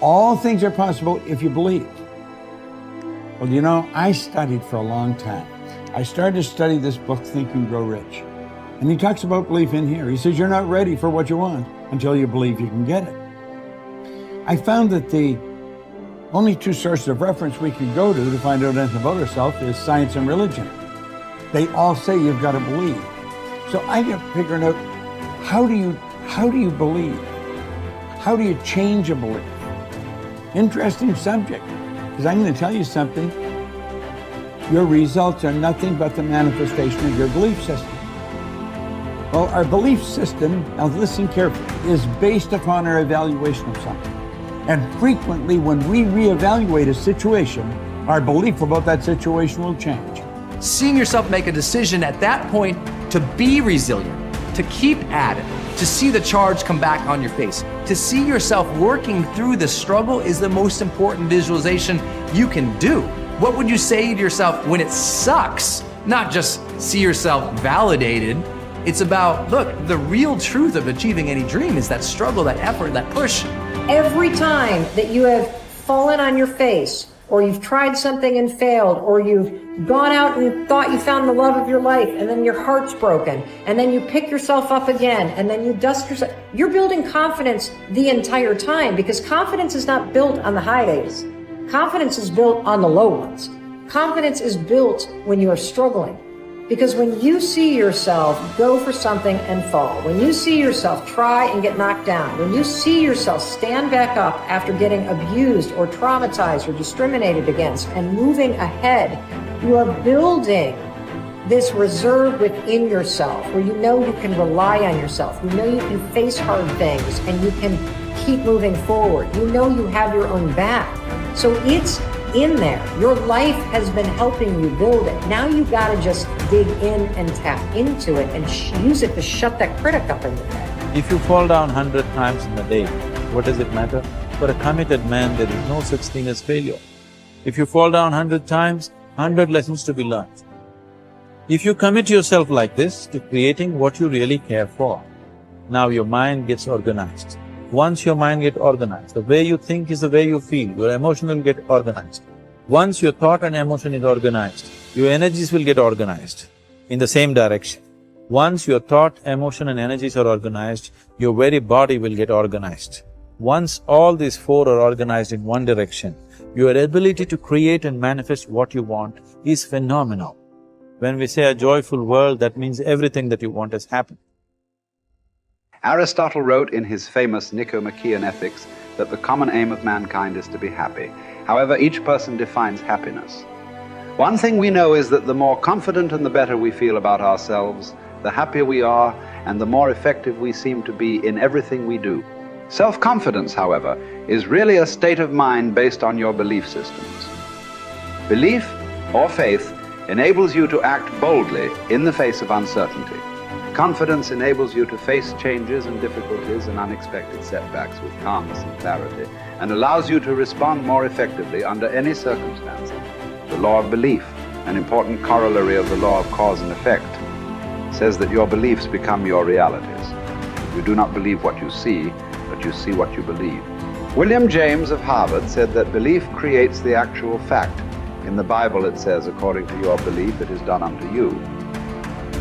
All things are possible if you believe. Well, you know, I studied for a long time. I started to study this book, Think and Grow Rich. And he talks about belief in here. He says, you're not ready for what you want until you believe you can get it. I found that the only two sources of reference we could go to find out anything about ourselves is science and religion. They all say you've got to believe. So I kept figuring out, how do you believe? How do you change a belief? Interesting subject, because I'm going to tell you something. Your results are nothing but the manifestation of your belief system. Well, our belief system, now listen carefully, is based upon our evaluation of something. And frequently when we reevaluate a situation, our belief about that situation will change. Seeing yourself make a decision at that point to be resilient, to keep at it, to see the charge come back on your face, to see yourself working through the struggle is the most important visualization you can do. What would you say to yourself when it sucks? Not just see yourself validated. It's about, look, the real truth of achieving any dream is that struggle, that effort, that push. Every time that you have fallen on your face, or you've tried something and failed, or you've gone out and thought you found the love of your life, and then your heart's broken, and then you pick yourself up again, and then you dust yourself, you're building confidence the entire time, because confidence is not built on the high days. Confidence is built on the low ones. Confidence is built when you are struggling. Because when you see yourself go for something and fall, when you see yourself try and get knocked down, when you see yourself stand back up after getting abused or traumatized or discriminated against and moving ahead, you are building this reserve within yourself where you know you can rely on yourself, you know you can face hard things and you can keep moving forward. You know you have your own back. So it's in there. Your life has been helping you build it. Now you gotta just dig in and tap into it and use it to shut that critic up in your head. If you fall down 100 times in a day, what does it matter? For a committed man, there is no such thing as failure. If you fall down 100 times, 100 lessons to be learned. If you commit yourself like this to creating what you really care for, now your mind gets organized. Once your mind gets organized, the way you think is the way you feel, your emotion will get organized. Once your thought and emotion is organized, your energies will get organized in the same direction. Once your thought, emotion and energies are organized, your very body will get organized. Once all these four are organized in one direction, your ability to create and manifest what you want is phenomenal. When we say a joyful world, that means everything that you want has happened. Aristotle wrote in his famous Nicomachean Ethics that the common aim of mankind is to be happy. However, each person defines happiness. One thing we know is that the more confident and the better we feel about ourselves, the happier we are and the more effective we seem to be in everything we do. Self-confidence, however, is really a state of mind based on your belief systems. Belief or faith enables you to act boldly in the face of uncertainty. Confidence enables you to face changes and difficulties and unexpected setbacks with calmness and clarity, and allows you to respond more effectively under any circumstances. The law of belief, an important corollary of the law of cause and effect, says that your beliefs become your realities. You do not believe what you see, but you see what you believe. William James of Harvard said that belief creates the actual fact. In the Bible it says, according to your belief, it is done unto you.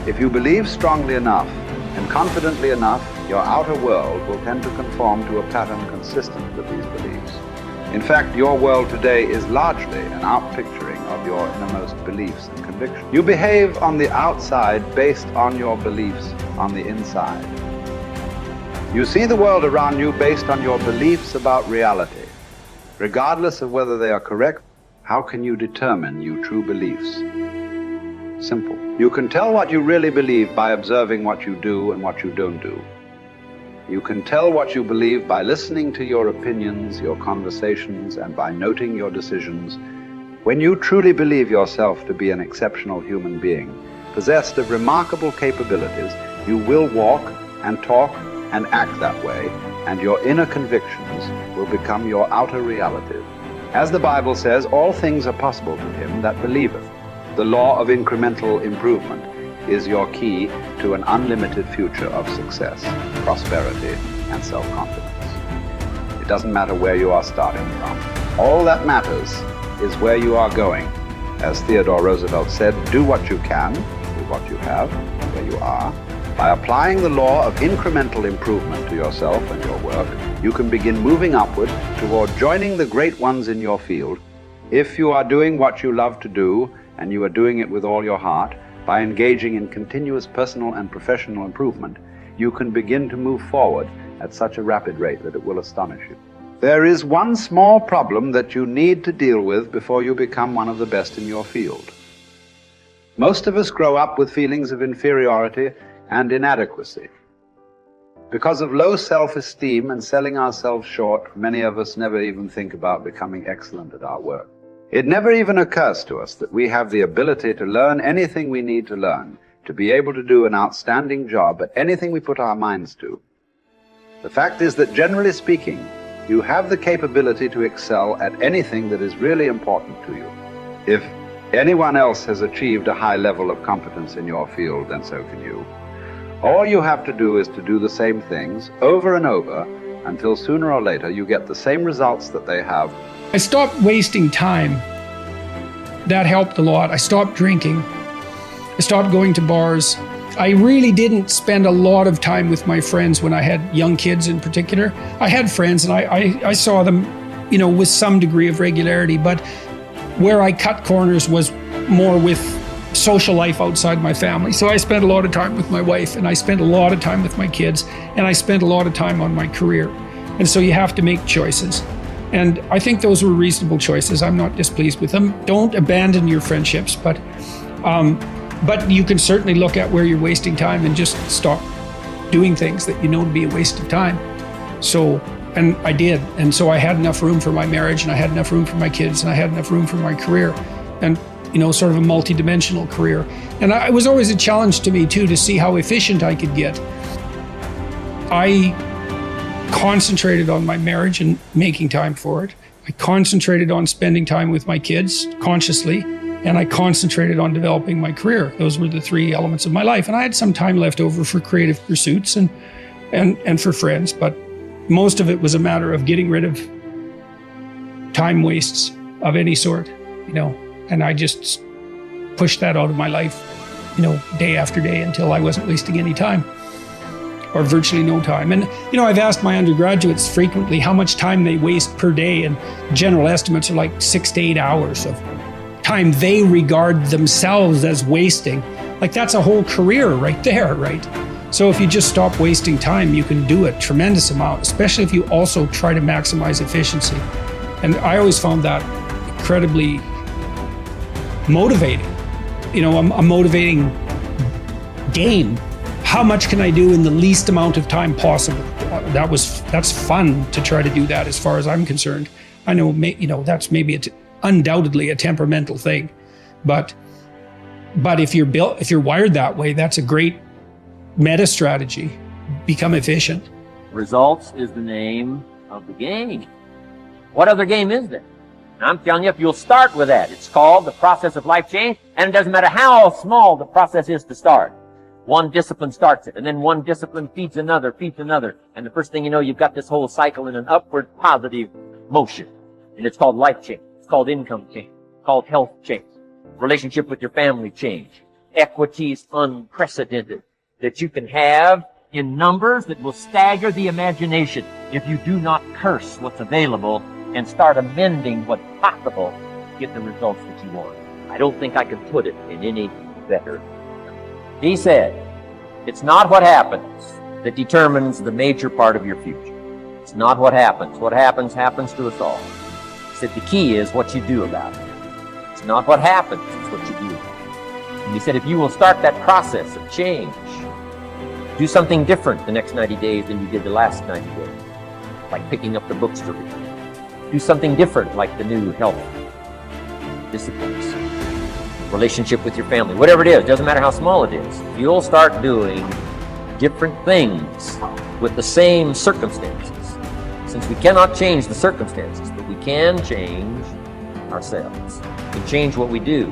If you believe strongly enough and confidently enough, your outer world will tend to conform to a pattern consistent with these beliefs. In fact, your world today is largely an outpicturing of your innermost beliefs and convictions. You behave on the outside based on your beliefs on the inside. You see the world around you based on your beliefs about reality. Regardless of whether they are correct, how can you determine your true beliefs? Simple. You can tell what you really believe by observing what you do and what you don't do. You can tell what you believe by listening to your opinions, your conversations, and by noting your decisions. When you truly believe yourself to be an exceptional human being, possessed of remarkable capabilities, you will walk and talk and act that way, and your inner convictions will become your outer realities. As the Bible says, all things are possible to him that believeth. The law of incremental improvement is your key to an unlimited future of success, prosperity, and self-confidence. It doesn't matter where you are starting from. All that matters is where you are going. As Theodore Roosevelt said, do what you can with what you have, where you are. By applying the law of incremental improvement to yourself and your work, you can begin moving upward toward joining the great ones in your field. If you are doing what you love to do, and you are doing it with all your heart, by engaging in continuous personal and professional improvement, you can begin to move forward at such a rapid rate that it will astonish you. There is one small problem that you need to deal with before you become one of the best in your field. Most of us grow up with feelings of inferiority and inadequacy. Because of low self-esteem and selling ourselves short, many of us never even think about becoming excellent at our work. It never even occurs to us that we have the ability to learn anything we need to learn, to be able to do an outstanding job at anything we put our minds to. The fact is that, generally speaking, you have the capability to excel at anything that is really important to you. If anyone else has achieved a high level of competence in your field, then so can you. All you have to do is to do the same things over and over until sooner or later you get the same results that they have. I stopped wasting time. That helped a lot. I stopped drinking. I stopped going to bars. I really didn't spend a lot of time with my friends when I had young kids in particular. I had friends and I saw them, with some degree of regularity, but where I cut corners was more with social life outside my family. So I spent a lot of time with my wife, and I spent a lot of time with my kids, and I spent a lot of time on my career. And so you have to make choices. And I think those were reasonable choices. I'm not displeased with them. Don't abandon your friendships, but you can certainly look at where you're wasting time and just stop doing things that you know to be a waste of time. So, and I did. And so I had enough room for my marriage, and I had enough room for my kids, and I had enough room for my career, and sort of a multi-dimensional career. And it was always a challenge to me too, to see how efficient I could get. I concentrated on my marriage and making time for it. I concentrated on spending time with my kids consciously, and I concentrated on developing my career. Those were the three elements of my life. And I had some time left over for creative pursuits and for friends, but most of it was a matter of getting rid of time wastes of any sort, and I just pushed that out of my life, day after day until I wasn't wasting any time, or virtually no time. And, I've asked my undergraduates frequently how much time they waste per day, and general estimates are like 6 to 8 hours of time they regard themselves as wasting. Like, that's a whole career right there, right? So if you just stop wasting time, you can do a tremendous amount, especially if you also try to maximize efficiency. And I always found that incredibly motivating. A motivating game. How much can I do in the least amount of time possible? That's fun to try to do that, as far as I'm concerned. I know, that's maybe undoubtedly a temperamental thing, but if you're wired that way, that's a great meta strategy. Become efficient. Results is the name of the game. What other game is there? And I'm telling you, if you'll start with that, it's called the process of life change, and it doesn't matter how small the process is to start. One discipline starts it, and then one discipline feeds another, and the first thing you know, you've got this whole cycle in an upward positive motion. And it's called life change. It's called income change. It's called health change. Relationship with your family change. Equities unprecedented that you can have in numbers that will stagger the imagination if you do not curse what's available and start amending what's possible to get the results that you want. I don't think I can put it in any better. He said, it's not what happens that determines the major part of your future. It's not what happens. What happens to us all. He said the key is what you do about it. It's not what happens, it's what you do about it. And he said if you will start that process of change, do something different the next 90 days than you did the last 90 days, like picking up the books to read. Do something different, like the new health disciplines, relationship with your family, whatever it is, doesn't matter how small it is. You'll start doing different things with the same circumstances. Since we cannot change the circumstances, but we can change ourselves. We can change what we do.